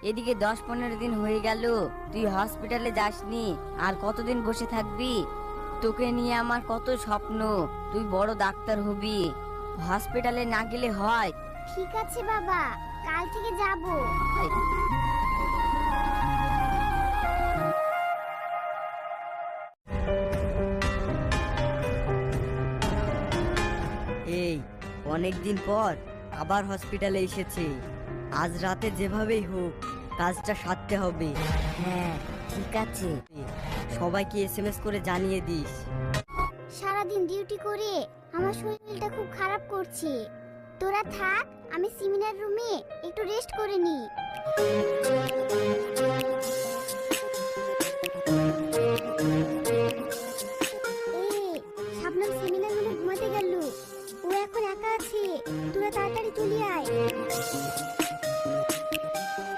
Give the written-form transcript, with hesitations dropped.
এদিকে 10-15 দিন হয়ে গেল তুই হসপিটালে যাসনি। আর কতদিন বসে থাকবি? তোকে নিয়ে আমার কত স্বপ্ন, তুই বড় ডাক্তার হবি। হসপিটালে না গেলে হয়? ঠিক আছে বাবা, কাল থেকে যাব। এই অনেক দিন পর আবার হসপিটালে এসেছে। আজ রাতে যেভাবেই হোক কাজটা সারতে হবে। হ্যাঁ ঠিক আছে। সবাইকে এসএমএস করে জানিয়ে দিস। সারাদিন ডিউটি করে আমার শরীরটা খুব খারাপ করছে। তোরা থাক, আমি সেমিনার রুমে একটু রেস্ট করে নি।